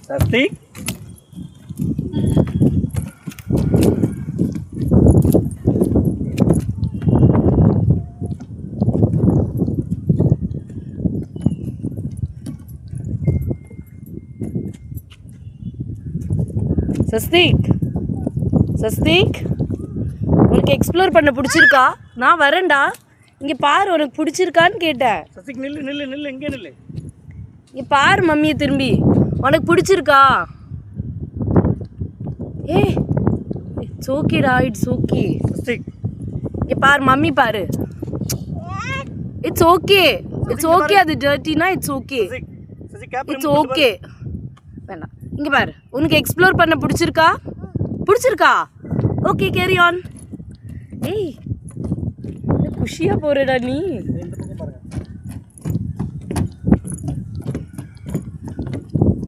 சஸ்திக் சஸ்திக் சஸ்திக் உனக்கு எக்ஸ்ப்ளோர் பண்ண பிடிச்சிருக்கா? நான் வரேன்டா. இங்கே பாரு, உனக்கு பிடிச்சிருக்கான்னு கேட்டேன். சஸ்திக் நில்லு நில்லு நில்லு, இங்கே நில்லு. இங்கே பாரு மம்மியை திரும்பி, உனக்கு பிடிச்சிருக்கா? ஏ இட்ஸ் ஓகேடா, இட்ஸ் ஓகே. சஸ்திக் இங்கே பாரு மம்மி பாரு. It's okay, it's okay. அது டர்ட்டினா இட்ஸ் ஓகே, சஸ்திக் சஸ்திக் கேப் இட்ஸ் ஓகே. வேண்டாம். இங்கே பாரு, உனக்கு எக்ஸ்ப்ளோர் பண்ண பிடிச்சிருக்கா? பிடிச்சிருக்கா? Okay, carry on. ஏய் குஷியாக போகிறடா நீ.